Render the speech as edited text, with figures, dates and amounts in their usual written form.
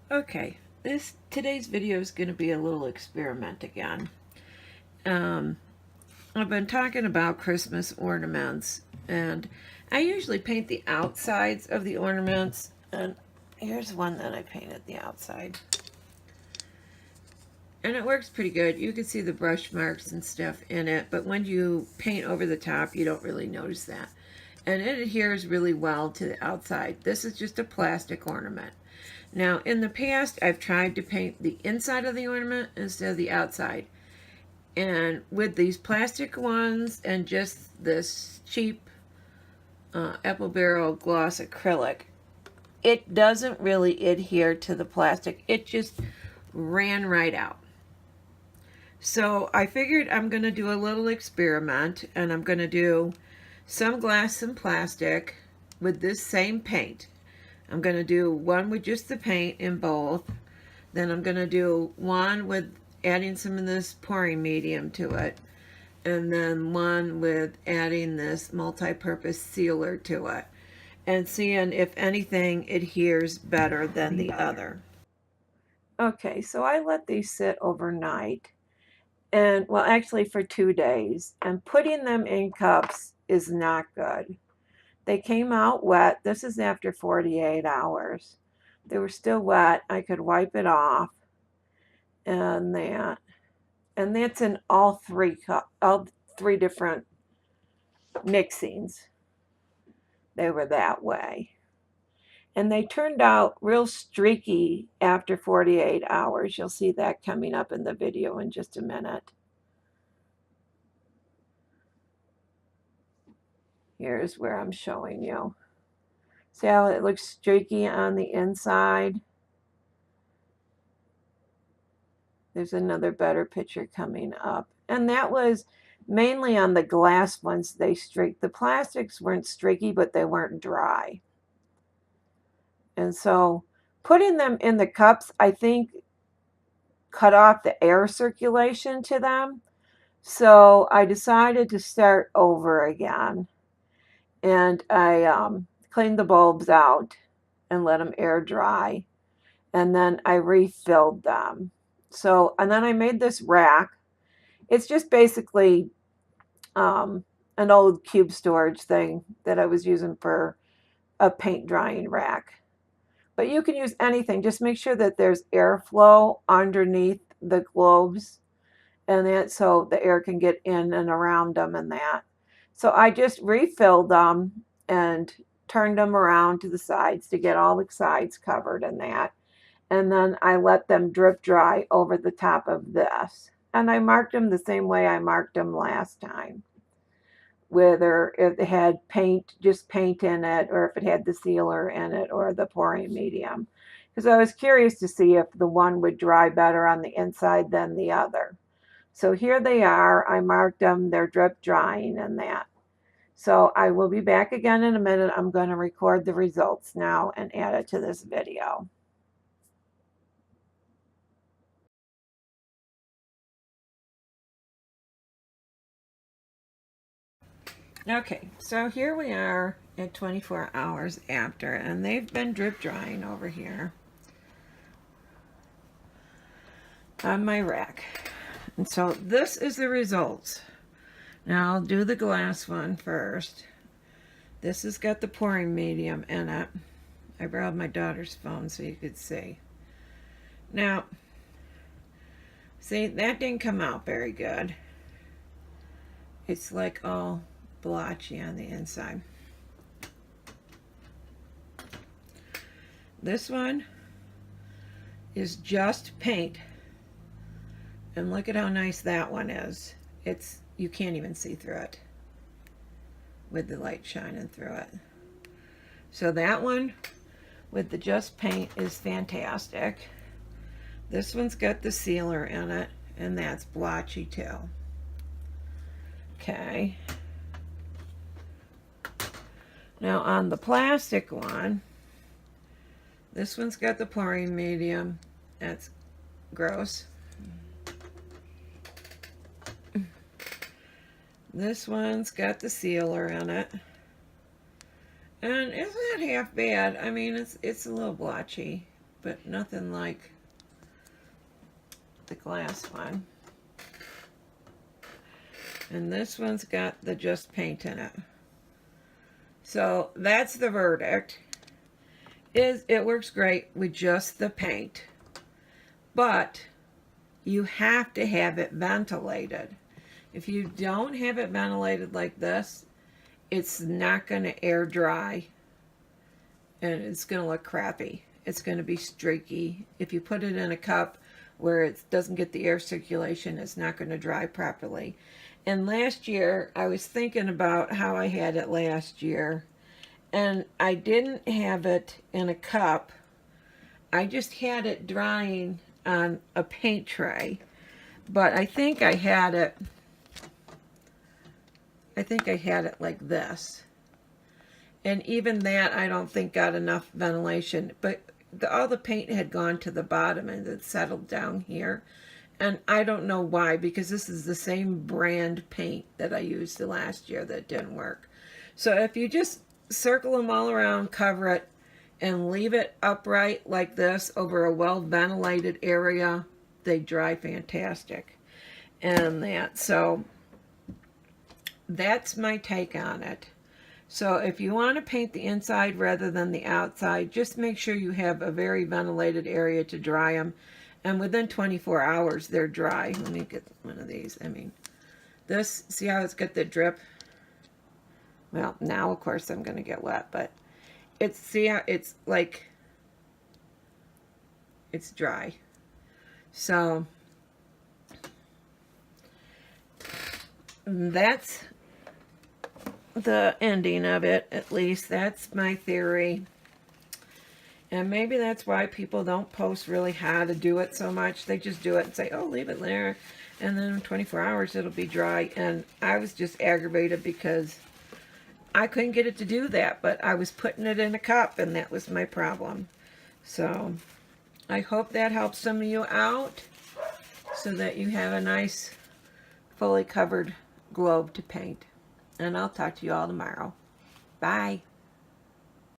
Okay, today's video is going to be a little experiment again. I've been talking about Christmas ornaments, and I usually paint the outsides of the ornaments, and here's one that I painted the outside. And it works pretty good. You can see the brush marks and stuff in it, but when you paint over the top, you don't really notice that. And it adheres really well to the outside. This is just a plastic ornament. Now, in the past, I've tried to paint the inside of the ornament instead of the outside. And with these plastic ones and just this cheap apple barrel gloss acrylic, it doesn't really adhere to the plastic. It just ran right out. So I figured I'm going to do a little experiment, and I'm going to do some glass and plastic with this same paint. I'm going to do one with just the paint in both. Then I'm going to do one with adding some of this pouring medium to it. And then one with adding this multi-purpose sealer to it. And seeing if anything adheres better than the other. Okay, so I let these sit overnight. And, well, actually for 2 days. And putting them in cups is not good. They came out wet. This is after 48 hours. They were still wet. I could wipe it off. And that's in all three different mixings. They were that way. And they turned out real streaky after 48 hours. You'll see that coming up in the video in just a minute. Here's where I'm showing you. See how it looks streaky on the inside? There's another better picture coming up. And that was mainly on the glass ones they streaked. The plastics weren't streaky, but they weren't dry. And so putting them in the cups, I think, cut off the air circulation to them. So I decided to start over again. And I cleaned the bulbs out and let them air dry. And then I refilled them. So, and then I made this rack. It's just basically an old cube storage thing that I was using for a paint drying rack. But you can use anything. Just make sure that there's airflow underneath the globes, and that so the air can get in and around them and that. So I just refilled them and turned them around to the sides to get all the sides covered in that. And then I let them drip dry over the top of this. And I marked them the same way I marked them last time. Whether if it had paint, just paint in it, or if it had the sealer in it, or the pouring medium. Because I was curious to see if the one would dry better on the inside than the other. So here they are. I marked them. They're drip drying and that. So I will be back again in a minute. I'm going to record the results now and add it to this video. Okay, so here we are at 24 hours after, and they've been drip drying over here on my rack. And so this is the results. Now I'll do the glass one first. This has got the pouring medium in it. I borrowed my daughter's phone so you could see. Now, see, that didn't come out very good. It's like all blotchy on the inside. This one is just paint. And look at how nice that one is. You can't even see through it with the light shining through it. So that one with the just paint is fantastic. This one's got the sealer in it, and that's blotchy too. Okay. Now on the plastic one, this one's got the pouring medium. That's gross. This one's got the sealer in it. And it's not half bad. I mean, it's a little blotchy, but nothing like the glass one. And this one's got the just paint in it. So that's the verdict. It works great with just the paint, but you have to have it ventilated. If you don't have it ventilated like this, it's not going to air dry, and it's going to look crappy. It's going to be streaky. If you put it in a cup where it doesn't get the air circulation, it's not going to dry properly. And last year, I was thinking about how I had it last year, and I didn't have it in a cup. I just had it drying on a paint tray, but I think I had it like this. And even that, I don't think got enough ventilation, but all the paint had gone to the bottom and it settled down here. And I don't know why, because this is the same brand paint that I used the last year that didn't work. So if you just circle them all around, cover it, and leave it upright like this over a well-ventilated area, they dry fantastic. And so that's my take on it. So if you want to paint the inside rather than the outside, just make sure you have a very ventilated area to dry them. And within 24 hours, they're dry. Let me get one of these. I mean, this, see how it's got the drip? Well, now, of course, I'm going to get wet, but see how it's like, it's dry. So that's the ending of it, at least. That's my theory. And maybe that's why people don't post really how to do it so much. They just do it and say, oh, leave it there, and then in 24 hours it'll be dry. And I was just aggravated because I couldn't get it to do that, but I was putting it in a cup, and that was my problem. So I hope that helps some of you out so that you have a nice fully covered globe to paint. And I'll talk to you all tomorrow. Bye.